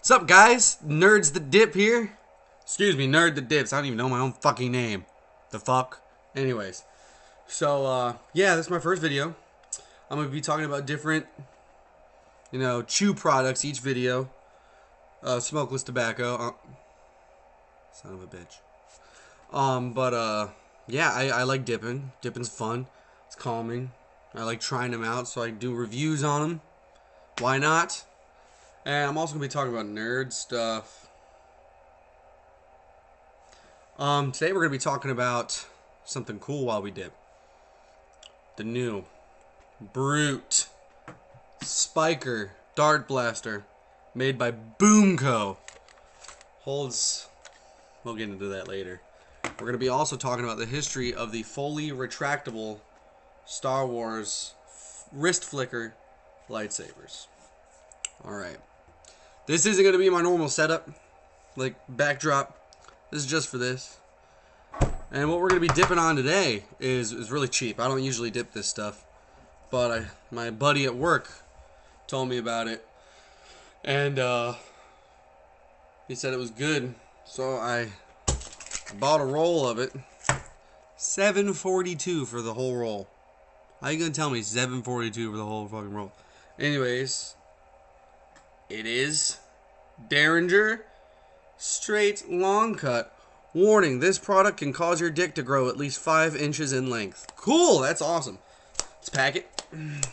What's up, guys? Nerds the Dip here. Excuse me, Nerd the Dips. I don't even know my own fucking name. The fuck? Anyways. So, yeah, this is my first video. I'm going to be talking about different, chew products each video. Smokeless tobacco. Son of a bitch. Yeah, I like dipping. Dipping's fun. It's calming. I like trying them out, so I do reviews on them. Why not? And I'm also going to be talking about nerd stuff. Today we're going to be talking about something cool while we dip. The new Brute Spiker Dart Blaster made by BoomCo. We'll get into that later. We're going to be also talking about the history of the fully retractable Star Wars wrist flicker lightsabers. Alright. This isn't going to be my normal setup, like backdrop. This is just for this. And what we're going to be dipping on today is really cheap. I don't usually dip this stuff, but my buddy at work told me about it. And he said it was good, so I bought a roll of it. $7.42 for the whole roll. How you going to tell me $7.42 for the whole fucking roll? Anyways, it is Derringer Straight Long Cut. Warning, this product can cause your dick to grow at least 5 inches in length. Cool, that's awesome. Let's pack it. And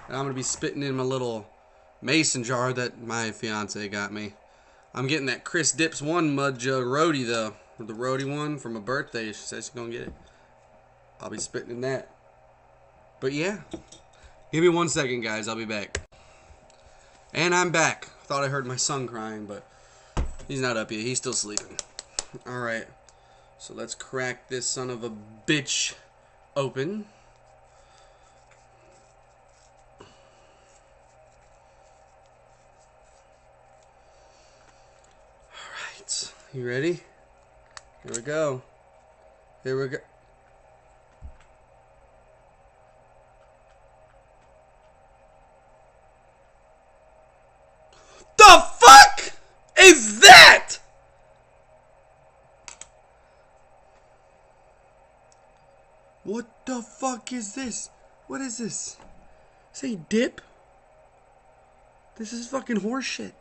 I'm going to be spitting in my little mason jar that my fiance got me. I'm getting that Chris Dips 1 mud jug roadie though. The roadie one from a birthday. She said she's going to get it. I'll be spitting in that. But yeah. Give me 1 second, guys. I'll be back. And I'm back. Thought I heard my son crying, but he's not up yet. He's still sleeping. Alright. So let's crack this son of a bitch open. Alright. You ready? Here we go. Here we go. The fuck is that? What the fuck is this? What is this? Say dip? This is fucking horseshit.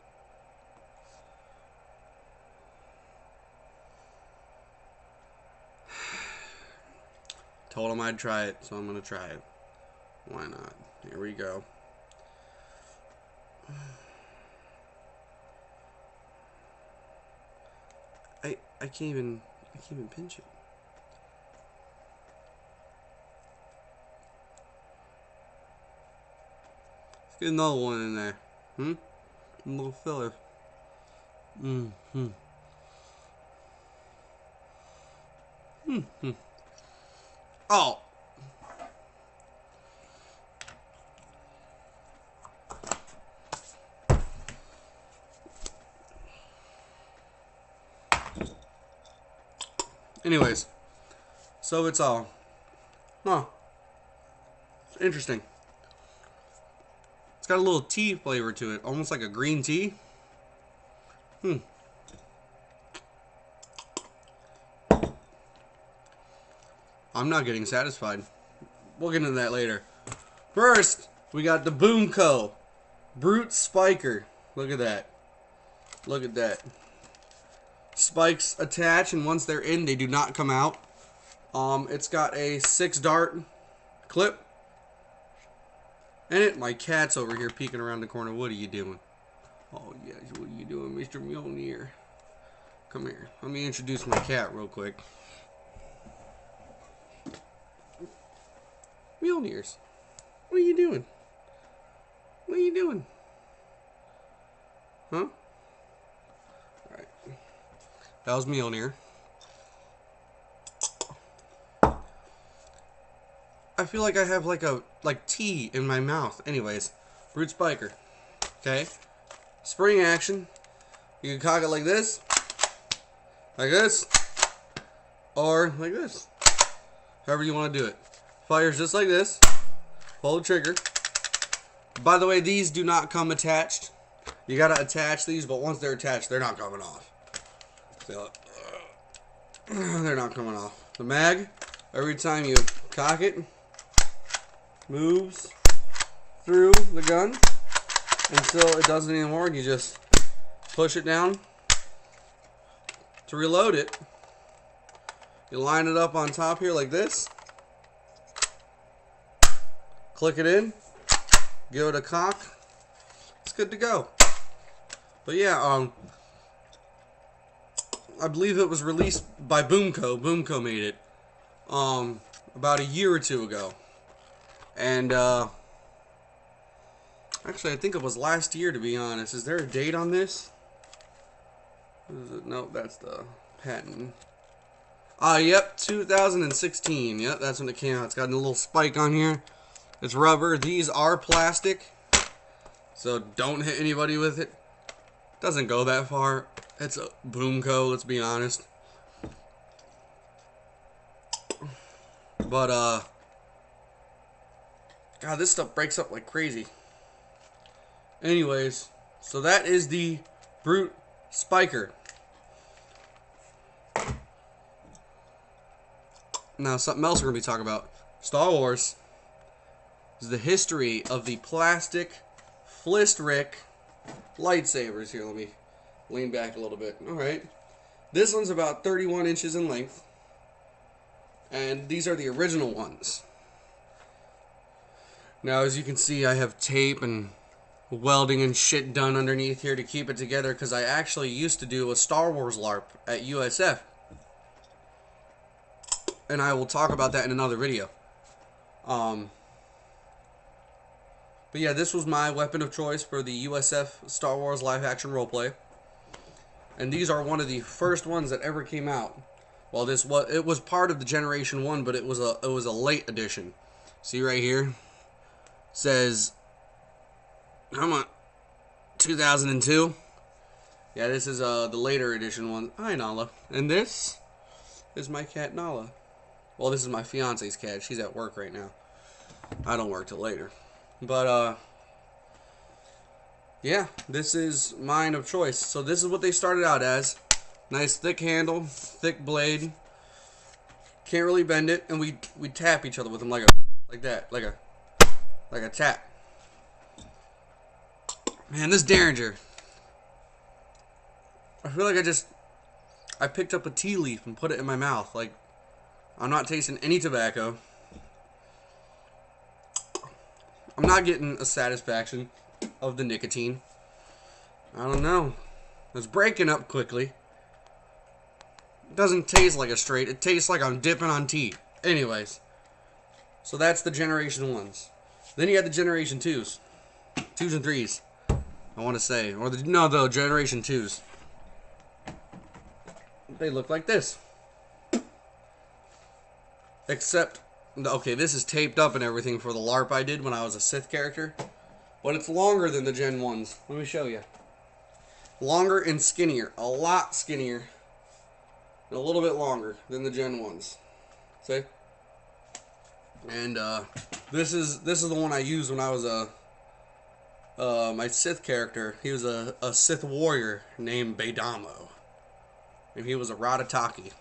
Told him I'd try it, so I'm gonna try it. Why not? Here we go. I can't even pinch it. Let's get another one in there. A little filler. Oh. Anyways, so it's all. Huh. It's interesting. It's got a little tea flavor to it, almost like a green tea. I'm not getting satisfied. We'll get into that later. First, we got the BoomCo Brute Spiker. Look at that. Look at that. Spikes attach, and once they're in, they do not come out. It's got a 6-dart clip in it. My cat's over here peeking around the corner. What are you doing? Oh, yes, what are you doing, Mr. Mjolnir? Come here. Let me introduce my cat real quick. Mjolnirs. What are you doing? What are you doing? Huh? Alright. That was Mjolnir. I feel like I have like tea in my mouth. Anyways, Brute Spiker. Okay. Spring action. You can cock it like this, or like this. However you want to do it. Fires just like this. Pull the trigger. By the way, these do not come attached. You gotta attach these, but once they're attached, they're not coming off. So, they're not coming off. The mag, every time you cock it, moves through the gun until it doesn't anymore, and you just push it down. To reload it, you line it up on top here like this, click it in, give it a cock, it's good to go. But yeah, I believe it was released by BoomCo. BoomCo made it about a year or two ago. And actually, I think it was last year, to be honest. Is there a date on this? What is it? Nope, that's the patent. Yep, 2016. Yep, that's when it came out. It's got a little spike on here. It's rubber. These are plastic, so don't hit anybody with it. Doesn't go that far. It's a BoomCo, let's be honest. But, God, this stuff breaks up like crazy. Anyways, so that is the Brute Spiker. Now, something else we're going to be talking about. Star Wars is the history of the plastic Flistrick lightsabers. Here, let me lean back a little bit. Alright. This one's about 31 inches in length. And these are the original ones. Now, as you can see, I have tape and welding and shit done underneath here to keep it together, because I actually used to do a Star Wars LARP at USF. And I will talk about that in another video. But yeah, this was my weapon of choice for the USF Star Wars live action roleplay. And these are one of the first ones that ever came out. Well, it was part of the Generation 1, but it was a late edition. See right here? It says, come on, 2002. Yeah, this is the later edition one. Hi, Nala. And this is my cat, Nala. Well, this is my fiance's cat. She's at work right now. I don't work till later. But, yeah, this is mine of choice. So this is what they started out as. Nice thick handle, thick blade. Can't really bend it, and we tap each other with them like a tap. Man, this Derringer. I feel like I picked up a tea leaf and put it in my mouth. Like, I'm not tasting any tobacco. I'm not getting a satisfaction of the nicotine. I don't know. It's breaking up quickly. It doesn't taste like a straight. It tastes like I'm dipping on tea. Anyways. So that's the Generation 1s. Then you have the Generation 2s. 2s and 3s. I want to say. Or the Generation 2s. They look like this. Except, okay, this is taped up and everything for the LARP I did when I was a Sith character. But it's longer than the Gen 1s. Let me show you. Longer and skinnier. A lot skinnier. And a little bit longer than the Gen 1s. See? And this is the one I used when I was my Sith character. He was a Sith warrior named Beidamo. And he was a Ratataki.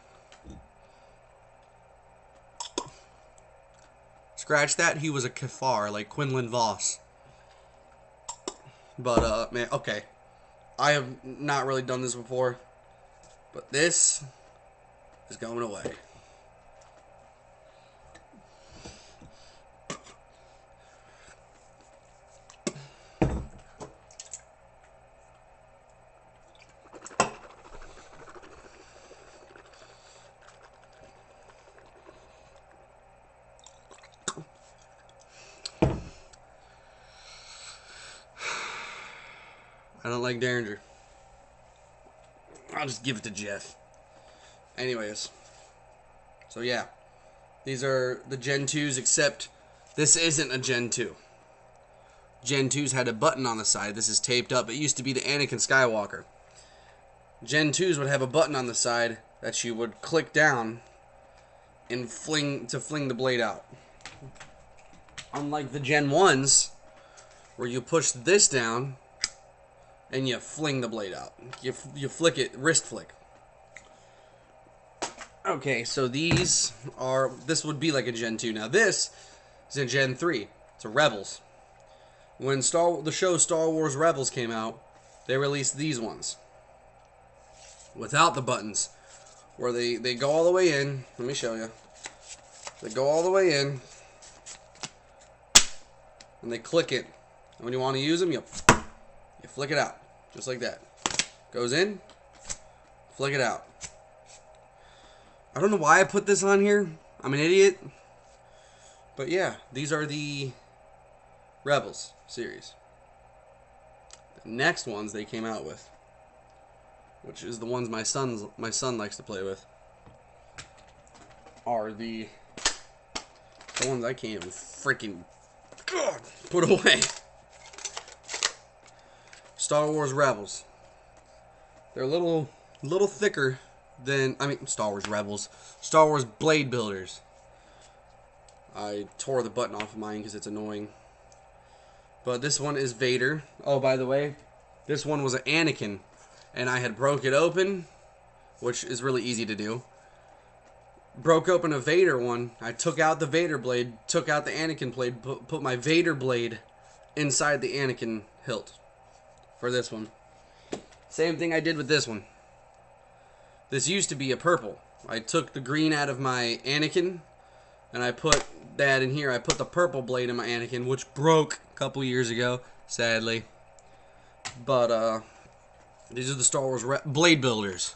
Scratch that, he was a Cathar, like Quinlan Voss. But, man, okay. I have not really done this before. But this is going away. I don't like Derringer. I'll just give it to Jeff. Anyways. So yeah. These are the Gen 2s, except this isn't a Gen 2. Gen 2s had a button on the side. This is taped up. It used to be the Anakin Skywalker. Gen 2s would have a button on the side that you would click down and fling the blade out. Unlike the Gen 1s, where you push this down and you fling the blade out. You flick it, wrist flick. Okay, so this would be like a Gen 2. Now this is a Gen 3. It's a Rebels. When the show Star Wars Rebels came out, they released these ones. Without the buttons. Where they go all the way in. Let me show you. They go all the way in. And they click it. And when you want to use them, you flick it out. Just like that. Goes in. Flick it out. I don't know why I put this on here. I'm an idiot. But yeah, these are the Rebels series. The next ones they came out with, which is the ones my son likes to play with, are the ones I can't even freaking put away. Star Wars Rebels. They're a little thicker than, Star Wars Rebels. Star Wars Blade Builders. I tore the button off of mine because it's annoying. But this one is Vader. Oh, by the way, this one was an Anakin. And I had broke it open, which is really easy to do. Broke open a Vader one. I took out the Vader blade, took out the Anakin blade, put my Vader blade inside the Anakin hilt for this one. Same thing I did with this one. This used to be a purple. I took the green out of my Anakin, and I put that in here. I put the purple blade in my Anakin, which broke a couple years ago, sadly. But, these are the Star Wars Blade Builders.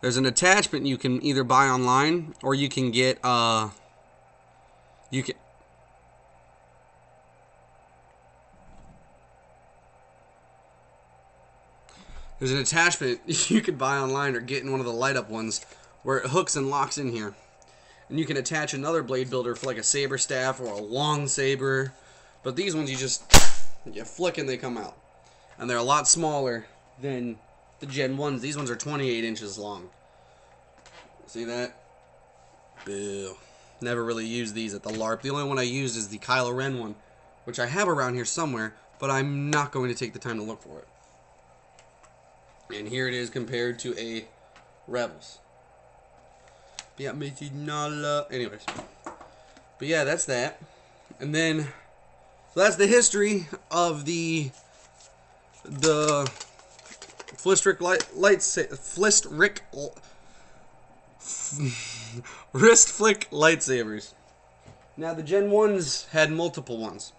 There's an attachment you can either buy online, or you can get, There's an attachment you can buy online or get in one of the light up ones where it hooks and locks in here. And you can attach another blade builder for like a saber staff or a long saber. But these ones you flick and they come out. And they're a lot smaller than the Gen 1s. These ones are 28 inches long. See that? Boo. Never really used these at the LARP. The only one I used is the Kylo Ren one, which I have around here somewhere, but I'm not going to take the time to look for it. And here it is compared to a Rebels. Yeah, anyways. But yeah, that's that. And then, so that's the history of the Flistrick wrist flick lightsabers. Now the Gen 1s had multiple ones.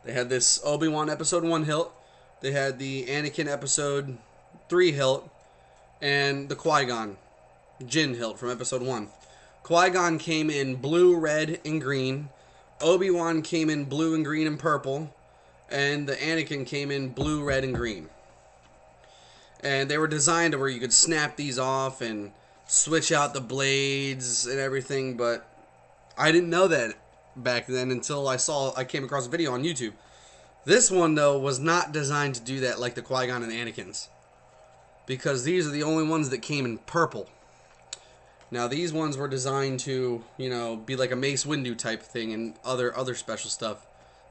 They had this Obi-Wan Episode 1 hilt. They had the Anakin Episode 3 hilt. And the Qui-Gon Jinn hilt from Episode 1. Qui-Gon came in blue, red, and green. Obi-Wan came in blue and green and purple. And the Anakin came in blue, red, and green. And they were designed to where you could snap these off and switch out the blades and everything, but I didn't know that back then until I came across a video on YouTube. This one, though, was not designed to do that like the Qui-Gon and Anakin's, because these are the only ones that came in purple. Now, these ones were designed to, be like a Mace Windu type thing and other special stuff.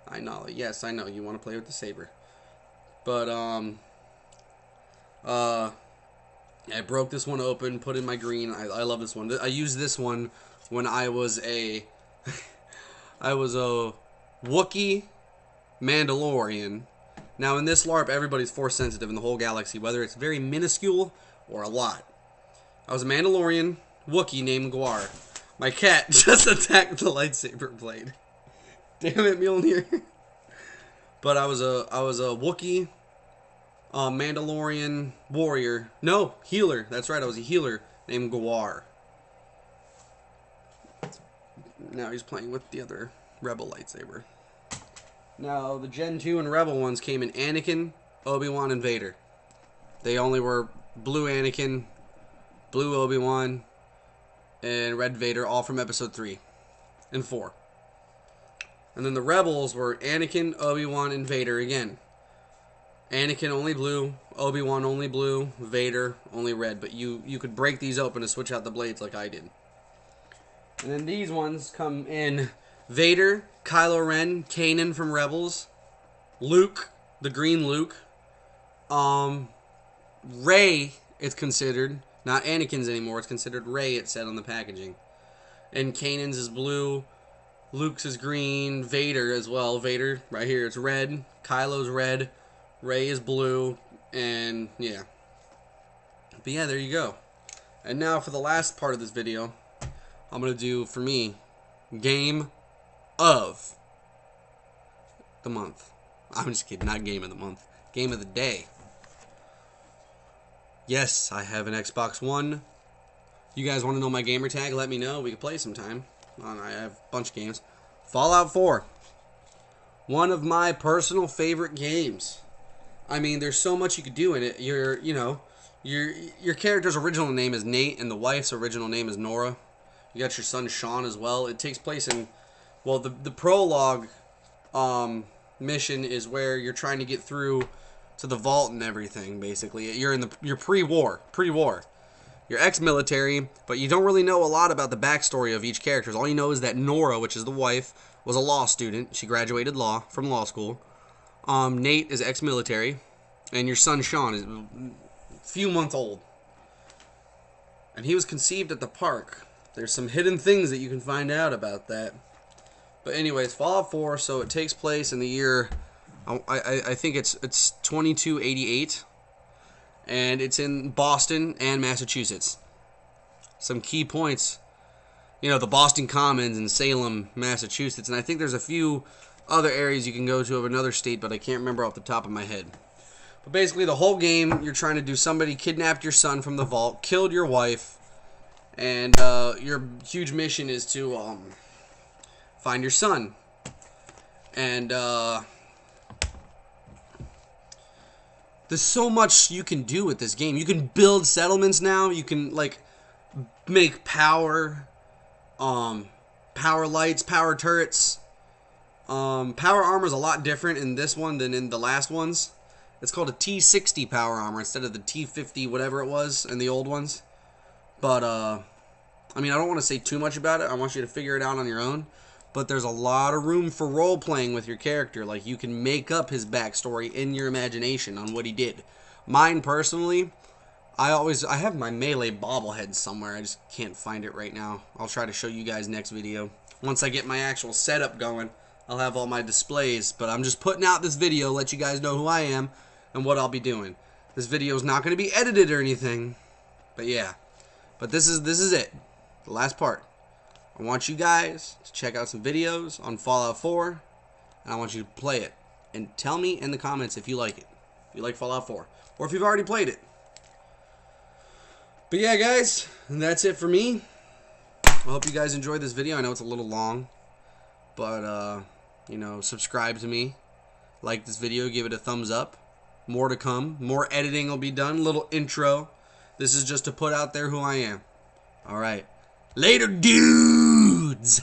I know, yes, I know, you want to play with the saber. But, I broke this one open, put in my green. I love this one. I used this one when I was a Wookiee Mandalorian. Now in this LARP, everybody's force sensitive in the whole galaxy, whether it's very minuscule or a lot. I was a Mandalorian Wookiee named Gwar. My cat just attacked the lightsaber blade. Damn it, Mjolnir. But I was a Wookiee Mandalorian warrior. No, healer. That's right, I was a healer named Gwar. Now he's playing with the other Rebel lightsaber. Now, the Gen 2 and Rebel ones came in Anakin, Obi-Wan, and Vader. They only were blue Anakin, blue Obi-Wan, and red Vader, all from Episode 3 and 4. And then the Rebels were Anakin, Obi-Wan, and Vader again. Anakin only blue, Obi-Wan only blue, Vader only red. But you could break these open to switch out the blades like I did. And then these ones come in Vader, Kylo Ren, Kanan from Rebels, Luke, the green Luke, Rey, it's considered. Not Anakin's anymore. It's considered Rey, it said on the packaging. And Kanan's is blue. Luke's is green. Vader as well. Vader, right here, it's red. Kylo's red. Rey is blue. And, yeah. But, yeah, there you go. And now for the last part of this video, I'm going to do, for me, Game of the Month. I'm just kidding. Not Game of the Month. Game of the Day. Yes, I have an Xbox One. You guys want to know my gamer tag? Let me know. We can play sometime. I have a bunch of games. Fallout 4. One of my personal favorite games. I mean, there's so much you could do in it. Your character's original name is Nate, and the wife's original name is Nora. You got your son Sean as well. It takes place in, well, the prologue mission is where you're trying to get through to the vault and everything. Basically, you're pre-war. You're ex-military, but you don't really know a lot about the backstory of each character. All you know is that Nora, which is the wife, was a law student. She graduated law from law school. Nate is ex-military, and your son Sean is a few months old. And he was conceived at the park. There's some hidden things that you can find out about that. But anyways, Fallout 4, so it takes place in the year, I think it's 2288. And it's in Boston and Massachusetts. Some key points. You know, the Boston Commons and Salem, Massachusetts. And I think there's a few other areas you can go to of another state, but I can't remember off the top of my head. But basically, the whole game, you're trying to do, somebody kidnapped your son from the vault, killed your wife, and your huge mission is to find your son. And there's so much you can do with this game. You can build settlements now. You can, like, make power lights, power turrets. Power armor is a lot different in this one than in the last ones. It's called a T60 power armor instead of the T50 whatever it was in the old ones. But, I mean, I don't want to say too much about it. I want you to figure it out on your own. But there's a lot of room for role-playing with your character. Like, you can make up his backstory in your imagination on what he did. Mine, personally, I have my Melee bobblehead somewhere. I just can't find it right now. I'll try to show you guys next video. Once I get my actual setup going, I'll have all my displays. But I'm just putting out this video, let you guys know who I am and what I'll be doing. This video is not going to be edited or anything. But, yeah. But this is it. The last part. I want you guys to check out some videos on Fallout 4, and I want you to play it. And tell me in the comments if you like it. If you like Fallout 4. Or if you've already played it. But yeah, guys, and that's it for me. I hope you guys enjoyed this video. I know it's a little long. But, you know, subscribe to me. Like this video. Give it a thumbs up. More to come. More editing will be done. Little intro. This is just to put out there who I am. Alright. Later, dudes!